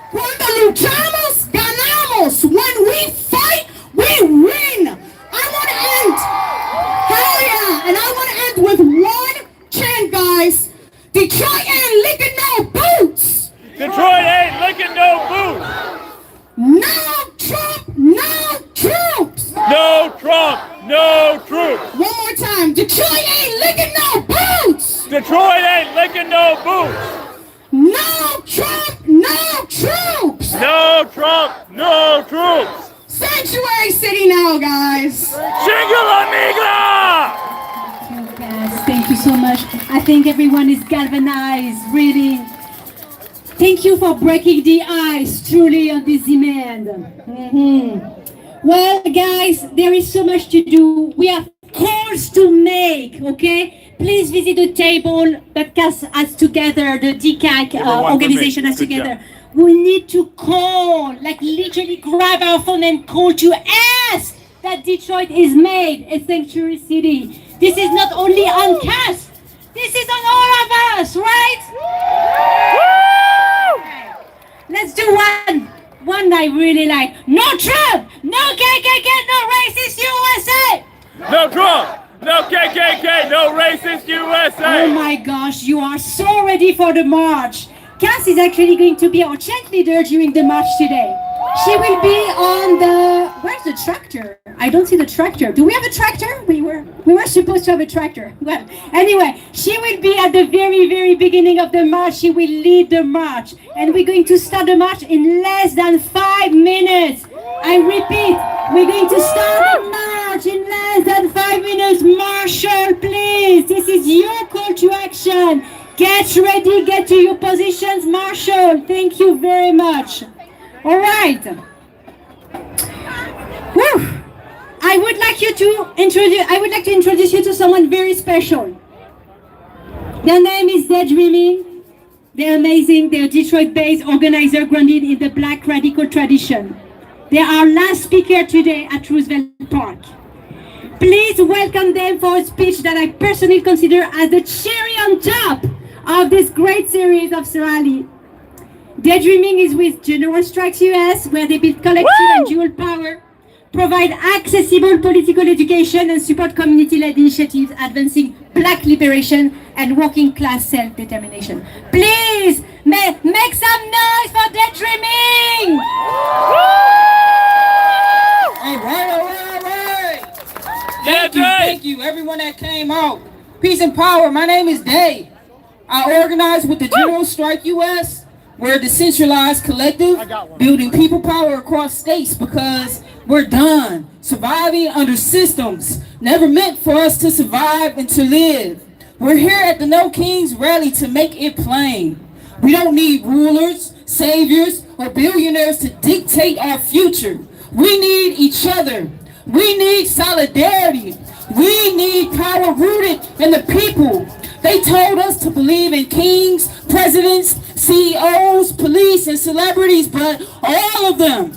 Cuando luchamos, ganamos. When we fight, we win. I want to end. Hell yeah. And I want to end with one chant, guys. Detroit ain't licking no boots. Detroit ain't licking no boots. No Trump, no troops. No Trump, no troops. One more time. Detroit ain't licking no boots. Detroit ain't licking no boots. No Trump, no troops. No Trump, no troops. Sanctuary City now, guys. Jingle la migra! Yes, thank you so much. I think everyone is galvanized, really. Thank you for breaking the ice, truly, on this demand. Well, guys, there is so much to do. We have calls to make, okay? Please visit the table that CAS has together, the DCAC organization has together. We need to call, like literally grab our phone and call to ask that Detroit is made a sanctuary city. This is not only on CAS, this is on all of us, right? Let's do one I really like. No Trump, no KKK, no racist USA. No Trump, No KKK, no racist USA. Oh my gosh, you are so ready for the march. Cass is actually going to be our cheerleader during the march today. She will be on the... Where's the tractor? I don't see the tractor. Do we have a tractor? We were supposed to have a tractor. Well, anyway, she will be at the very, very beginning of the march. She will lead the march. And we're going to start the march in less than 5 minutes. I repeat, we're going to start the march in less than 5 minutes. Marshall, please. This is your call to action. Get ready, get to your positions. Marshall, thank you very much. All right. Whew. I would like to introduce you to someone very special. Their name is Daydreaming. They're amazing. They're Detroit-based organizer grounded in the Black radical tradition. They are our last speaker today at Roosevelt Park. Please welcome them for a speech that I personally consider as the cherry on top of this great series of rally. Daydreaming is with General Strikes US, where they build collective and dual power, provide accessible political education, and support community-led initiatives advancing Black liberation and working class self-determination. Please make some noise for Daydreaming! All right. Thank you, everyone that came out. Peace and power. My name is Day. I organize with the General Strike US. We're a decentralized collective building people power across states because we're done surviving under systems never meant for us to survive and to live. We're here at the No Kings rally to make it plain. We don't need rulers, saviors, or billionaires to dictate our future. We need each other. We need solidarity. We need power rooted in the people. They told us to believe in kings, presidents, CEOs, police, and celebrities, but all of them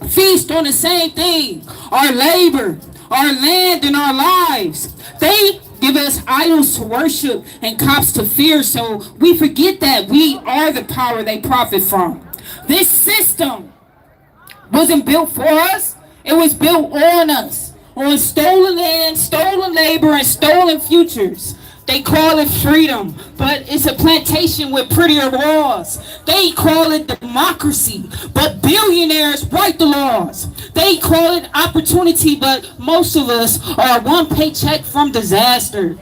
feast on the same thing: our labor, our land, and our lives. They give us idols to worship and cops to fear, so we forget that we are the power they profit from. This system wasn't built for us. It was built on us, on stolen land, stolen labor, and stolen futures. They call it freedom, but it's a plantation with prettier walls. They call it democracy, but billionaires write the laws. They call it opportunity, but most of us are one paycheck from disaster.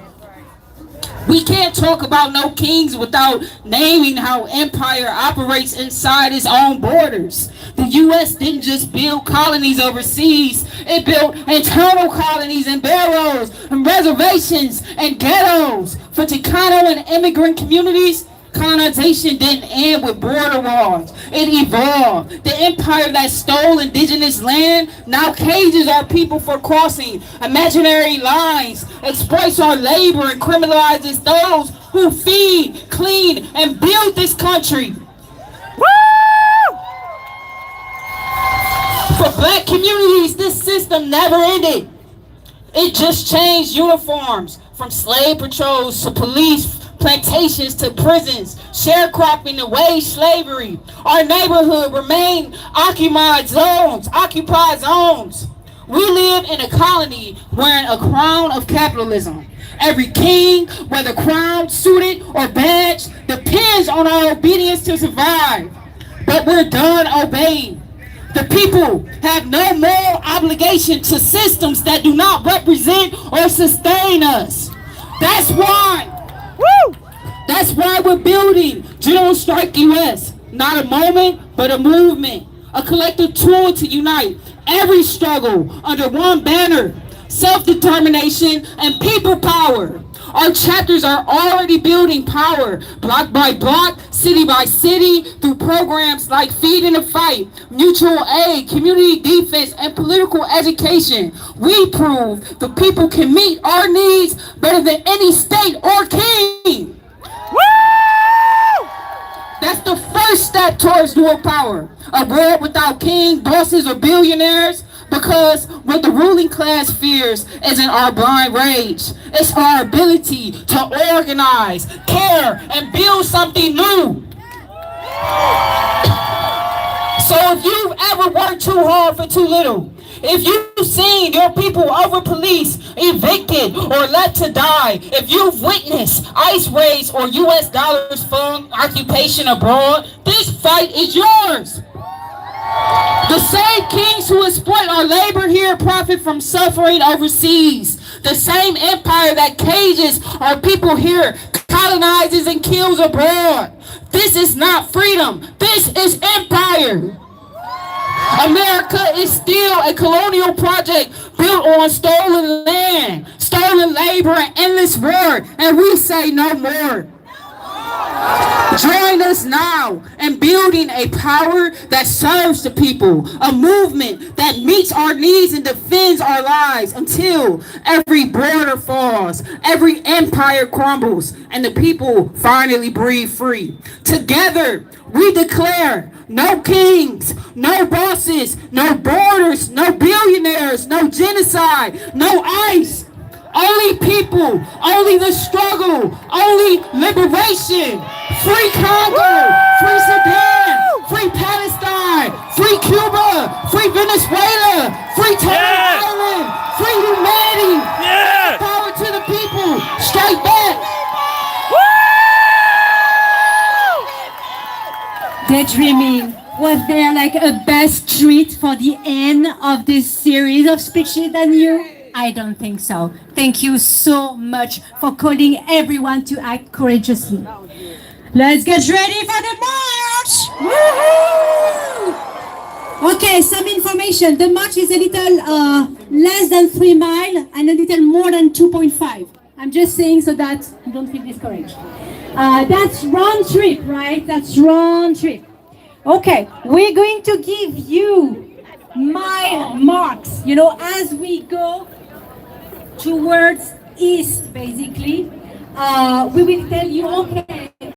We can't talk about no kings without naming how empire operates inside its own borders. The U.S. didn't just build colonies overseas. It built internal colonies and barrows and reservations and ghettos. For Chicano and immigrant communities, colonization didn't end with border walls. It evolved. The empire that stole indigenous land now cages our people for crossing imaginary lines, exploits our labor, and criminalizes those who feed, clean, and build this country. For Black communities, this system never ended. It just changed uniforms from slave patrols to police plantations to prisons, sharecropping to wage slavery. Our neighborhood remained occupied zones. We live in a colony wearing a crown of capitalism. Every king, whether crowned, suited, or badged, depends on our obedience to survive. But we're done obeying. The people have no moral obligation to systems that do not represent or sustain us. That's why we're building General Strike US. Not a moment, but a movement. A collective tool to unite every struggle under one banner: self-determination and people power. Our chapters are already building power, block by block, city by city, through programs like Feeding the Fight, mutual aid, community defense, and political education. We prove the people can meet our needs better than any state or king. That's the first step towards dual power. A world without king, bosses, or billionaires. Because what the ruling class fears isn't our blind rage. It's our ability to organize, care, and build something new. So if you've ever worked too hard for too little, if you've seen your people over police evicted, or left to die, if you've witnessed ICE raids or U.S. dollars fund occupation abroad, this fight is yours. The same kings who exploit our labor here profit from suffering overseas. The same empire that cages our people here colonizes and kills abroad. This is not freedom. This is empire. America is still a colonial project built on stolen land, stolen labor, and endless war, and we say no more. Join us now in building a power that serves the people, a movement that meets our needs and defends our lives until every border falls, every empire crumbles, and the people finally breathe free. Together, we declare no kings, no bosses, no borders, no billionaires, no genocide, no ICE. Only people, only the struggle, only liberation. Free Congo, free Sudan, free Palestine, free Cuba, free Venezuela, free Turtle Island, free humanity. Power to the people, strike back. Daydreaming. Was there like a best treat for the end of this series of speeches than you? I don't think so. Thank you so much for calling everyone to act courageously. Let's get ready for the march! Woohoo! Okay, some information. The march is a little less than 3 miles and a little more than 2.5. I'm just saying so that you don't feel discouraged. That's round trip, right? That's round trip. Okay, we're going to give you mile marks, you know, as we go towards east, basically. We will tell you, okay,